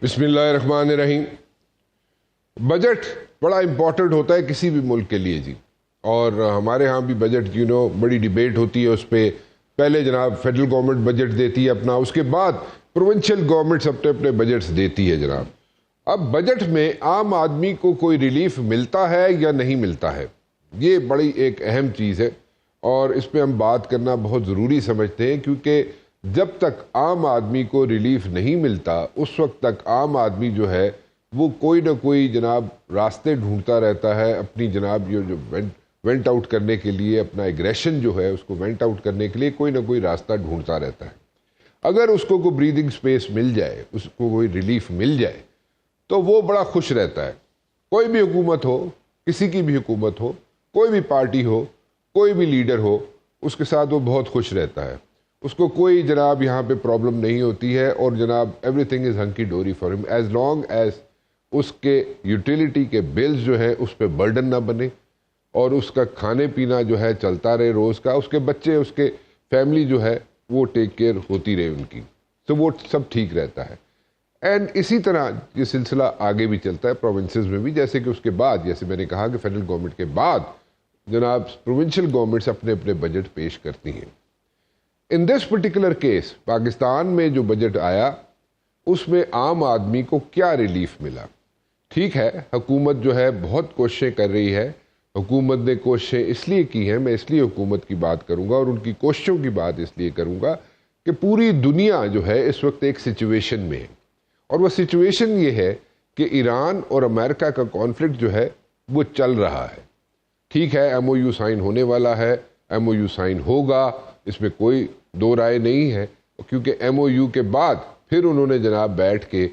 بسم اللہ الرحمن الرحیم۔ بجٹ بڑا امپورٹنٹ ہوتا ہے کسی بھی ملک کے لیے جی، اور ہمارے ہاں بھی بجٹ بڑی ڈیبیٹ ہوتی ہے اس پہ۔ پہلے جناب فیڈرل گورنمنٹ بجٹ دیتی ہے اپنا، اس کے بعد پروونشل گورنمنٹس اپنے اپنے بجٹس دیتی ہے جناب۔ اب بجٹ میں عام آدمی کو کوئی ریلیف ملتا ہے یا نہیں ملتا ہے، یہ بڑی ایک اہم چیز ہے، اور اس پہ ہم بات کرنا بہت ضروری سمجھتے ہیں، کیونکہ جب تک عام آدمی کو ریلیف نہیں ملتا اس وقت تک عام آدمی جو ہے وہ کوئی نہ کوئی جناب راستے ڈھونڈتا رہتا ہے اپنی جناب یہ جو وینٹ آؤٹ کرنے کے لیے، اپنا ایگریشن جو ہے اس کو وینٹ آؤٹ کرنے کے لیے کوئی نہ کوئی راستہ ڈھونڈتا رہتا ہے۔ اگر اس کو کوئی بریدنگ سپیس مل جائے، اس کو کوئی ریلیف مل جائے تو وہ بڑا خوش رہتا ہے۔ کوئی بھی حکومت ہو، کسی کی بھی حکومت ہو، کوئی بھی پارٹی ہو، کوئی بھی لیڈر ہو، اس کے ساتھ وہ بہت خوش رہتا ہے۔ اس کو کوئی جناب یہاں پہ پرابلم نہیں ہوتی ہے، اور جناب ایوری تھنگ از ہنکی ڈوری فار ہم، ایز لانگ ایز اس کے یوٹیلیٹی کے بلز جو ہے اس پہ برڈن نہ بنے، اور اس کا کھانے پینا جو ہے چلتا رہے روز کا، اس کے بچے، اس کے فیملی جو ہے وہ ٹیک کیئر ہوتی رہے ان کی، تو وہ سب ٹھیک رہتا ہے۔ اینڈ اسی طرح یہ سلسلہ آگے بھی چلتا ہے پروونسز میں بھی، جیسے کہ اس کے بعد، جیسے میں نے کہا کہ فیڈرل گورنمنٹ کے بعد جناب پروونشل گورنمنٹس اپنے اپنے بجٹ پیش کرتی ہیں۔ ان دس پرٹیکولر کیس پاکستان میں جو بجٹ آیا اس میں عام آدمی کو کیا ریلیف ملا؟ ٹھیک ہے، حکومت جو ہے بہت کوششیں کر رہی ہے، حکومت نے کوششیں اس لیے کی ہیں، میں اس لیے حکومت کی بات کروں گا اور ان کی کوششوں کی بات اس لیے کروں گا کہ پوری دنیا جو ہے اس وقت ایک سچویشن میں ہے، اور وہ سچویشن یہ ہے کہ ایران اور امریکہ کا کانفلکٹ جو ہے وہ چل رہا ہے۔ ٹھیک ہے، ایم او یو سائن ہونے والا ہے، ایم او یو سائن ہوگا، اس میں کوئی دو رائے نہیں ہے، کیونکہ ایم او یو کے بعد پھر انہوں نے جناب بیٹھ کے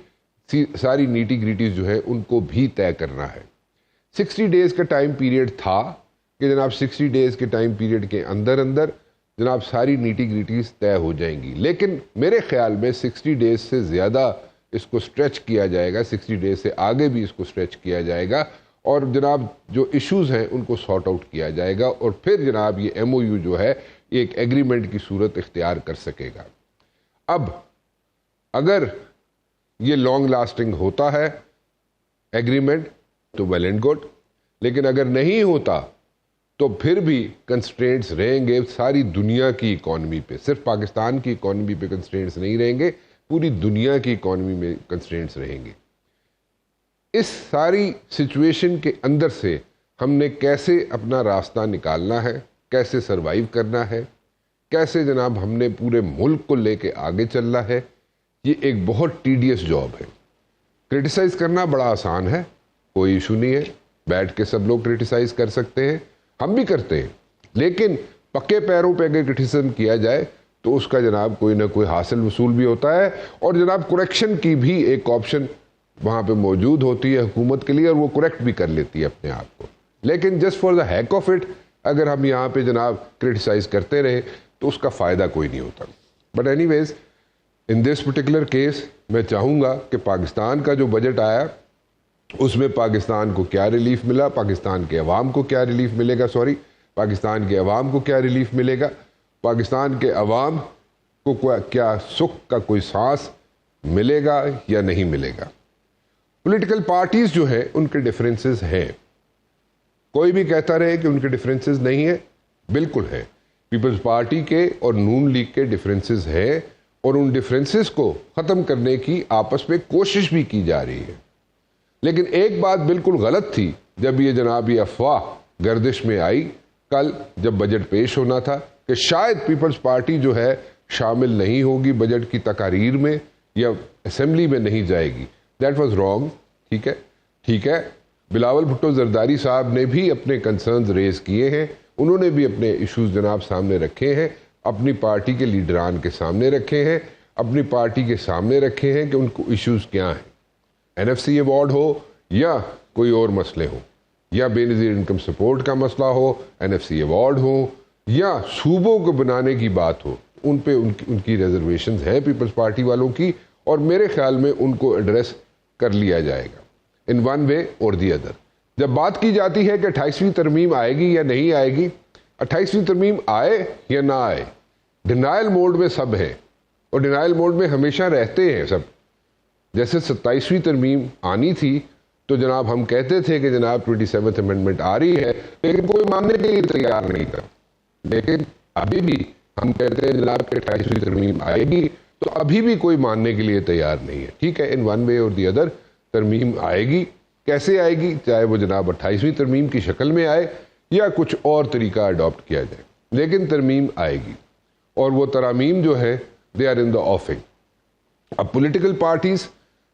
ساری نیٹی گریٹیز جو ہے ان کو بھی طے کرنا ہے۔ 60 ڈیز کا ٹائم پیریڈ تھا کہ جناب 60 ڈیز کے ٹائم پیریڈ کے اندر اندر جناب ساری نیٹی گریٹیز طے ہو جائیں گی، لیکن میرے خیال میں 60 ڈیز سے زیادہ اس کو سٹریچ کیا جائے گا، 60 ڈیز سے آگے بھی اس کو سٹریچ کیا جائے گا، اور جناب جو ایشوز ہیں ان کو سارٹ آؤٹ کیا جائے گا، اور پھر جناب یہ ایم او یو جو ہے ایک ایگریمنٹ کی صورت اختیار کر سکے گا۔ اب اگر یہ لانگ لاسٹنگ ہوتا ہے ایگریمنٹ تو ویل اینڈ گڈ، لیکن اگر نہیں ہوتا تو پھر بھی کنسٹرینٹس رہیں گے ساری دنیا کی اکانومی پہ، صرف پاکستان کی اکانومی پہ کنسٹرینٹس نہیں رہیں گے، پوری دنیا کی اکانومی میں کنسٹرینٹس رہیں گے۔ اس ساری سچویشن کے اندر سے ہم نے کیسے اپنا راستہ نکالنا ہے، کیسے سروائیو کرنا ہے، کیسے جناب ہم نے پورے ملک کو لے کے آگے چلنا ہے، یہ ایک بہت ٹیڈیس جاب ہے۔ کرٹیسائز کرنا بڑا آسان ہے، کوئی ایشو نہیں ہے، بیٹھ کے سب لوگ کرٹیسائز کر سکتے ہیں، ہم بھی کرتے ہیں، لیکن پکے پیروں پہ اگر کرٹیسزم کیا جائے تو اس کا جناب کوئی نہ کوئی حاصل وصول بھی ہوتا ہے، اور جناب کریکشن کی بھی ایک آپشن وہاں پہ موجود ہوتی ہے حکومت کے لیے، اور وہ کریکٹ بھی کر لیتی ہے اپنے آپ کو۔ لیکن just for the heck of it اگر ہم یہاں پہ جناب کرٹیسائز کرتے رہے تو اس کا فائدہ کوئی نہیں ہوتا۔ But anyways in this particular case میں چاہوں گا کہ پاکستان کا جو بجٹ آیا اس میں پاکستان کو کیا ریلیف ملا، پاکستان کے عوام کو کیا ریلیف ملے گا، پاکستان کے عوام کو کیا ریلیف ملے گا، پاکستان کے عوام کو کیا سکھ کا کوئی سانس ملے گا یا نہیں ملے گا۔ پولیٹیکل پارٹیز جو ہیں ان کے ڈفرینسز ہیں، کوئی بھی کہتا رہے کہ ان کے ڈفرینسز نہیں ہیں، بالکل ہیں۔ پیپلز پارٹی کے اور نون لیگ کے ڈفرینسز ہیں، اور ان ڈفرینسز کو ختم کرنے کی آپس میں کوشش بھی کی جا رہی ہے۔ لیکن ایک بات بالکل غلط تھی جب یہ جناب یہ افواہ گردش میں آئی کل جب بجٹ پیش ہونا تھا کہ شاید پیپلز پارٹی جو ہے شامل نہیں ہوگی بجٹ کی تقاریر میں یا اسمبلی میں نہیں جائے گی۔ That was wrong. ٹھیک ہے، بلاول بھٹو زرداری صاحب نے بھی اپنے کنسرنز ریز کیے ہیں، انہوں نے بھی اپنے ایشوز جناب سامنے رکھے ہیں، اپنی پارٹی کے لیڈران کے سامنے رکھے ہیں، اپنی پارٹی کے سامنے رکھے ہیں کہ ان کو ایشوز کیا ہیں۔ این ایف سی ایوارڈ ہو یا کوئی اور مسئلے ہو، یا بے نظیر انکم سپورٹ کا مسئلہ ہو، این ایف سی ایوارڈ ہو، یا صوبوں کو بنانے کی بات ہو، ان پہ ان کی ریزرویشنز ہیں پیپلز پارٹی والوں کی، اور میرے خیال میں ان کو ایڈریس کر لیا جائے گا ان ون وے اور دی ادر۔ جب بات کی جاتی ہے کہ 28ویں ترمیم آئے گی یا نہیں آئے گی، 28ویں ترمیم آئے یا نہ آئے، ڈینائل موڈ میں سب ہیں، اور ڈینائل موڈ میں ہمیشہ رہتے ہیں سب۔ جیسے 27ویں ترمیم آنی تھی تو جناب ہم کہتے تھے کہ جناب 27th امینڈمنٹ آ رہی ہے، لیکن کوئی ماننے کے لیے تیار نہیں تھا. لیکن ابھی بھی ہم کہتے ہیں جناب کہ 28ویں ترمیم آئے گی، تو ابھی بھی کوئی ماننے کے لیے تیار نہیں ہے. ٹھیک ہے، ان ون وے اور دی ادر ترمیم آئے گی. کیسے آئے گی؟ چاہے وہ جناب 28ویں ترمیم کی شکل میں آئے یا کچھ اور طریقہ اڈاپٹ کیا جائے، لیکن ترمیم آئے گی. اور وہ ترامیم جو ہے دے آر ان دا آفنگ. اب پولیٹیکل پارٹیز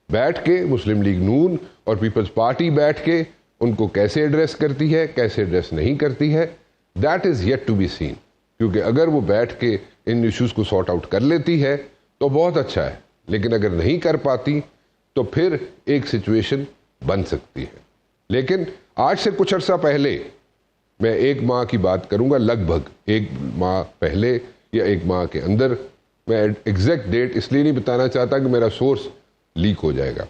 بیٹھ کے، مسلم لیگ نون اور پیپلز پارٹی بیٹھ کے ان کو کیسے ایڈریس کرتی ہے، کیسے ایڈریس نہیں کرتی ہے، that is yet to be seen. کیونکہ اگر وہ بیٹھ کے ان ایشوز کو سارٹ آؤٹ کر لیتی ہے تو بہت اچھا ہے، لیکن اگر نہیں کر پاتی تو پھر ایک سچویشن بن سکتی ہے. لیکن آج سے کچھ عرصہ پہلے، میں 1 ماہ کی بات کروں گا، لگ بھگ 1 ماہ پہلے یا 1 ماہ کے اندر، میں ایگزیکٹ ڈیٹ اس لیے نہیں بتانا چاہتا کہ میرا سورس لیک ہو جائے گا،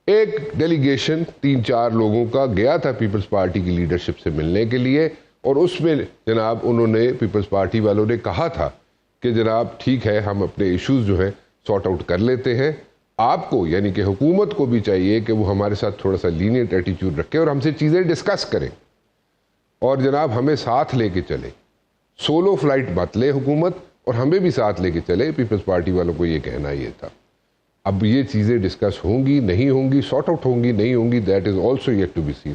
ایک ڈیلیگیشن 3-4 لوگوں کا گیا تھا پیپلز پارٹی کی لیڈرشپ سے ملنے کے لیے، اور اس میں جناب انہوں نے، پیپلز پارٹی والوں نے کہا تھا کہ جناب ٹھیک ہے، ہم اپنے ایشوز جو ہیں سارٹ آؤٹ کر لیتے ہیں. آپ کو یعنی کہ حکومت کو بھی چاہیے کہ وہ ہمارے ساتھ تھوڑا سا لینیٹ ایٹیچیوڈ رکھے اور ہم سے چیزیں ڈسکس کریں، اور جناب ہمیں ساتھ لے کے چلے. سولو فلائٹ مت لے حکومت، اور ہمیں بھی ساتھ لے کے چلے. پیپلز پارٹی والوں کو یہ کہنا یہ تھا. اب یہ چیزیں ڈسکس ہوں گی نہیں ہوں گی، سارٹ آؤٹ ہوں گی نہیں ہوں گی، that is also yet to be scene.